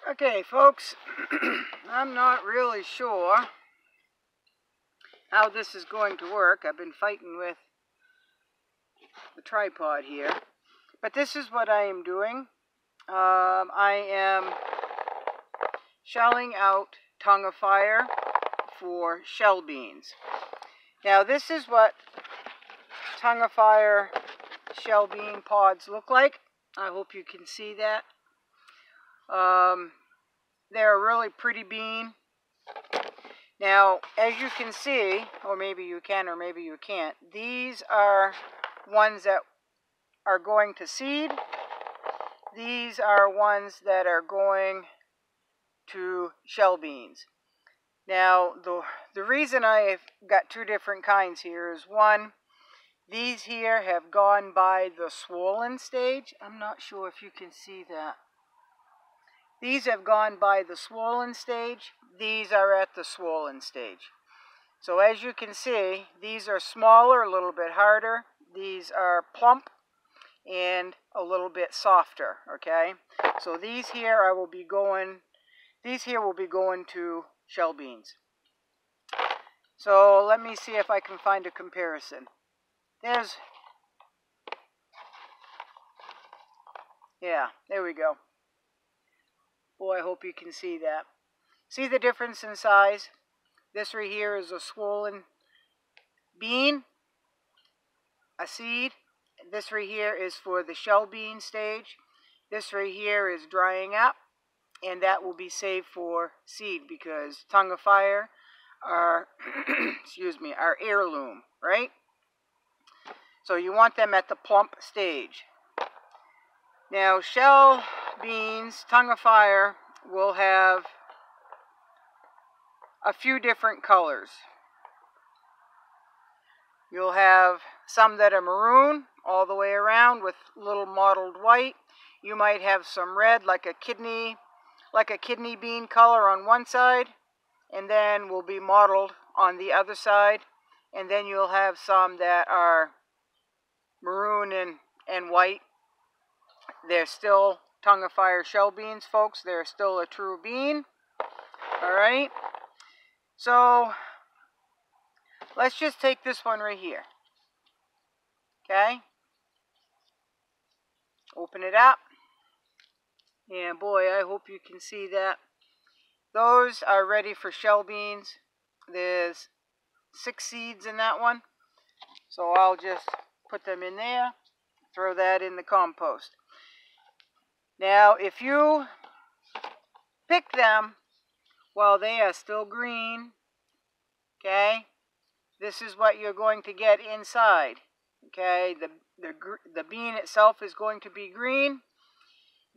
Okay, folks, I'm not really sure how this is going to work. I've been fighting with the tripod here. But this is what I am doing. I am shelling out tongue of fire for shell beans. Now, this is what tongue of fire shell bean pods look like. I hope you can see that. They're a really pretty bean. Now, as you can see, or maybe you can or maybe you can't, these are ones that are going to seed. These are ones that are going to shell beans. Now, the reason I've got two different kinds here is, one, these here have gone by the swollen stage. I'm not sure if you can see that. These have gone by the swollen stage. These are at the swollen stage. So as you can see, these are smaller, a little bit harder. These are plump and a little bit softer, okay? So these here will be going to shell beans. So let me see if I can find a comparison. There we go. Boy, I hope you can see that. See the difference in size? This right here is a swollen bean, a seed. This right here is for the shell bean stage. This right here is drying up, and that will be saved for seed because tongue of fire are, are heirloom, right? So you want them at the plump stage. Now, shell beans, tongue of fire, will have a few different colors. You'll have some that are maroon all the way around with little mottled white. You might have some red, like a kidney bean color on one side, and then will be mottled on the other side. And then you'll have some that are maroon and white. They're still tongue of fire shell beans, folks. They're still a true bean. All right. So let's just take this one right here. Okay. Open it up. And boy, I hope you can see that. Those are ready for shell beans. There's 6 seeds in that one. So I'll just put them in there. Throw that in the compost. Now, if you pick them while they are still green, okay, this is what you're going to get inside. Okay, the bean itself is going to be green.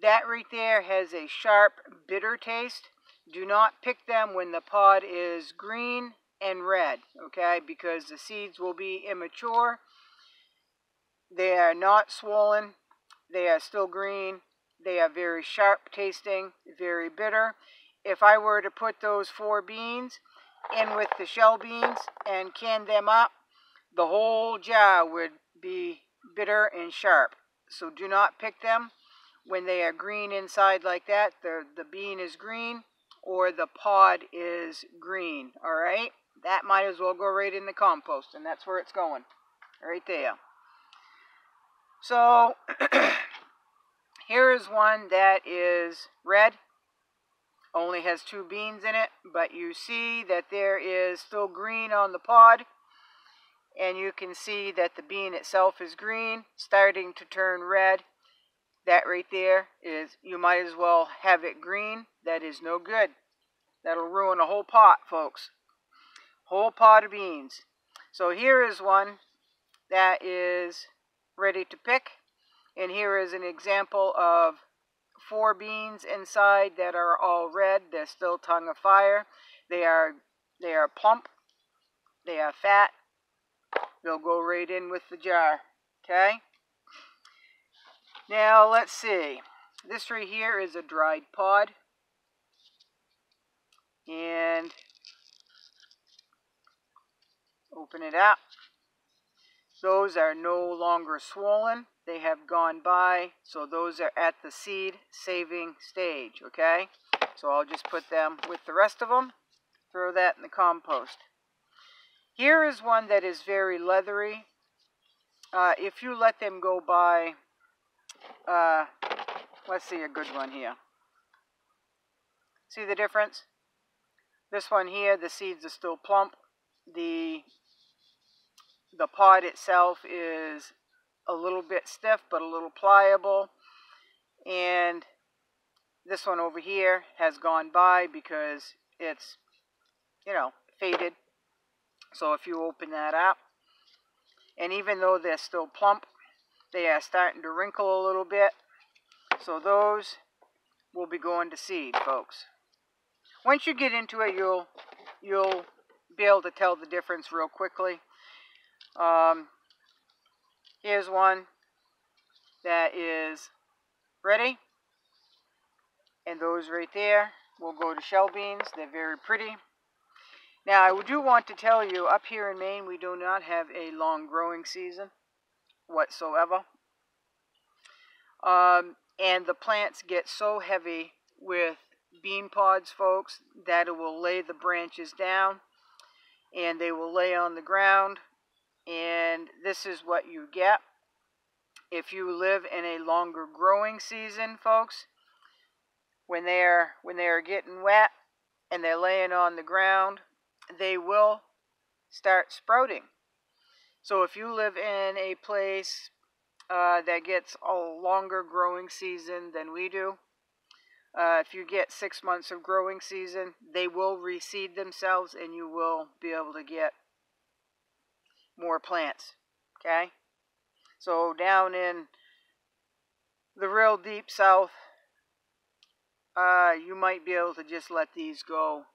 That right there has a sharp, bitter taste. Do not pick them when the pod is green and red, okay, because the seeds will be immature. They are not swollen. They are still green. They are very sharp tasting, very bitter. If I were to put those 4 beans in with the shell beans and can them up, the whole jar would be bitter and sharp. So do not pick them when they are green inside like that. The bean is green or the pod is green, all right? That might as well go right in the compost, and that's where it's going, right there. So here is one that is red, only has 2 beans in it, but you see that there is still green on the pod, and you can see that the bean itself is green, starting to turn red. That right there is, you might as well have it green. That is no good. That'll ruin a whole pot, folks. Whole pot of beans. So here is one that is ready to pick. And here is an example of 4 beans inside that are all red. They're still tongue of fire. They are plump. They are fat. They'll go right in with the jar. Okay? Now, let's see. This right here is a dried pod. And open it up. Those are no longer swollen. They have gone by, so those are at the seed saving stage, okay? So I'll just put them with the rest of them, throw that in the compost. Here is one that is very leathery. If you let them go by, let's see a good one here. See the difference? This one here, the seeds are still plump. The pod itself is a little bit stiff, but a little pliable. And this one over here has gone by because it's, you know, faded. So if you open that up, and even though they're still plump, they are starting to wrinkle a little bit. So those will be going to seed, folks. Once you get into it, you'll be able to tell the difference real quickly. Here's one that is ready. And those right there will go to shell beans. They're very pretty. Now, I do want to tell you, up here in Maine, we do not have a long growing season whatsoever. And the plants get so heavy with bean pods, folks, that it will lay the branches down and they will lay on the ground. And this is what you get. If you live in a longer growing season, folks, when they're getting wet and they're laying on the ground, they will start sprouting. So if you live in a place that gets a longer growing season than we do, if you get 6 months of growing season, they will reseed themselves and you will be able to get more plants. Okay? So down in the real deep south, you might be able to just let these go.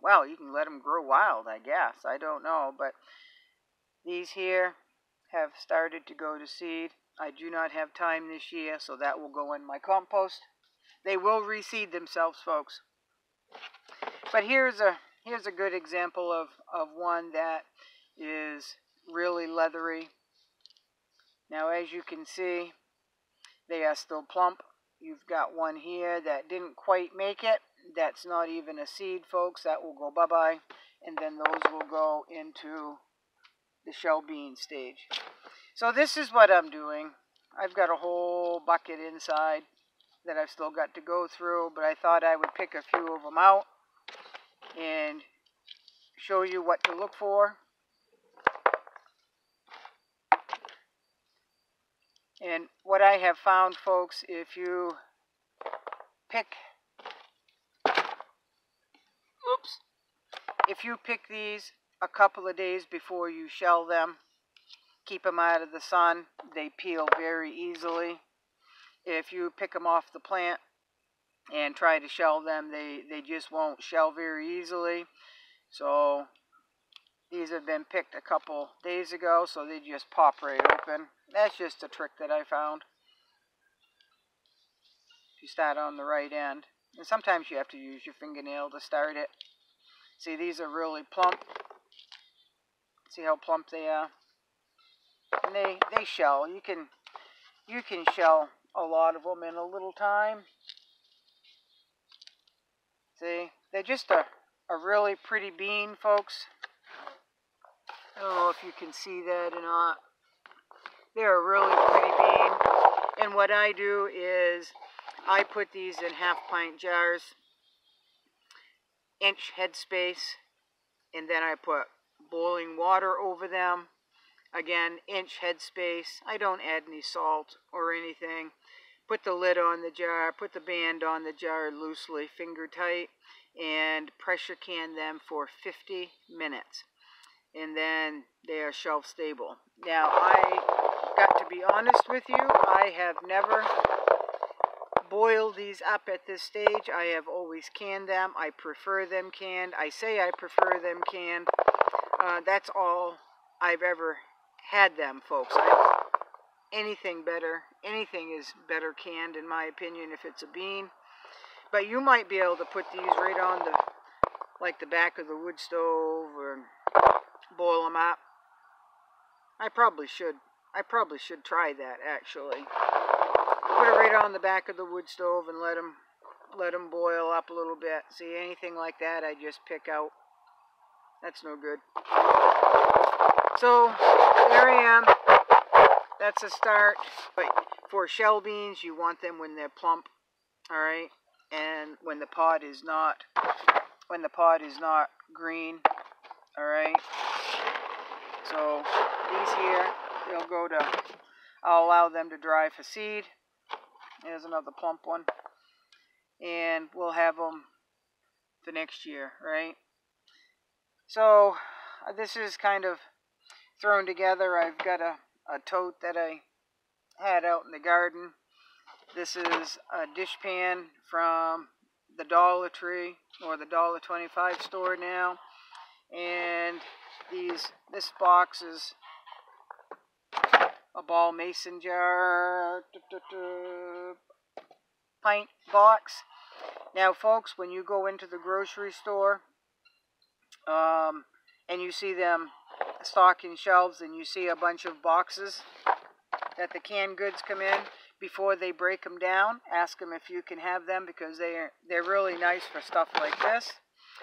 Well, you can let them grow wild, I guess. I don't know, but these here have started to go to seed. I do not have time this year, so that will go in my compost. They will reseed themselves, folks. But here's a good example of one that is really leathery. Now, as you can see, they are still plump. You've got one here that didn't quite make it. That's not even a seed, folks. That will go bye-bye. And then those will go into the shell bean stage. So this is what I'm doing. I've got a whole bucket inside that I've still got to go through, but I thought I would pick a few of them out and show you what to look for. And what I have found, folks, if you pick these a couple of days before you shell them, keep them out of the sun, they peel very easily. If you pick them off the plant and try to shell them, they just won't shell very easily. So these have been picked a couple days ago, so they just pop right open. That's just a trick that I found. You start on the right end. And sometimes you have to use your fingernail to start it. See, these are really plump. See how plump they are? And they shell. You can shell a lot of them in a little time. See, they're just a really pretty bean, folks. I don't know if you can see that or not. They're a really pretty bean. And what I do is I put these in half-pint jars, inch headspace, and then I put boiling water over them. Again, inch headspace. I don't add any salt or anything. Put the lid on the jar, put the band on the jar loosely, finger tight, and pressure can them for 50 minutes. And then they are shelf stable. Now, I got to be honest with you, I have never boiled these up at this stage. I have always canned them. I prefer them canned. I say I prefer them canned. That's all I've ever had them, folks. Anything is better canned in my opinion if it's a bean. But you might be able to put these right on the back of the wood stove or boil them up. I probably should try that, actually. Put it right on the back of the wood stove and let them boil up a little bit. See, anything like that I just pick out. That's no good. So there I am. That's a start. But for shell beans, you want them when they're plump, all right, and when the pod is not green, all right. So these here, I'll allow them to dry for seed. There's another plump one, and we'll have them for next year, right? So this is kind of thrown together. I've got a tote that I had out in the garden. This is a dish pan from the Dollar Tree or the $1.25 store now, and this box is a ball mason jar, pint box. Now folks, when you go into the grocery store and you see them stocking shelves and you see a bunch of boxes that the canned goods come in, before they break them down, ask them if you can have them, because they're really nice for stuff like this.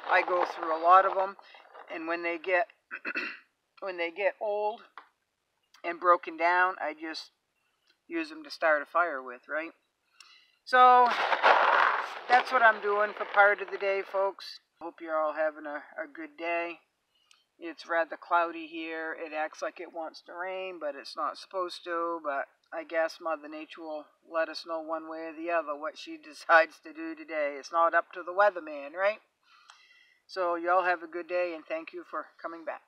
I go through a lot of them, and when they get old and broken down, I just use them to start a fire with, right? So that's what I'm doing for part of the day, folks. Hope you're all having a good day. It's rather cloudy here. It acts like it wants to rain, but it's not supposed to. But I guess Mother Nature will let us know one way or the other what she decides to do today. It's not up to the weatherman, right? So y'all have a good day, and thank you for coming back.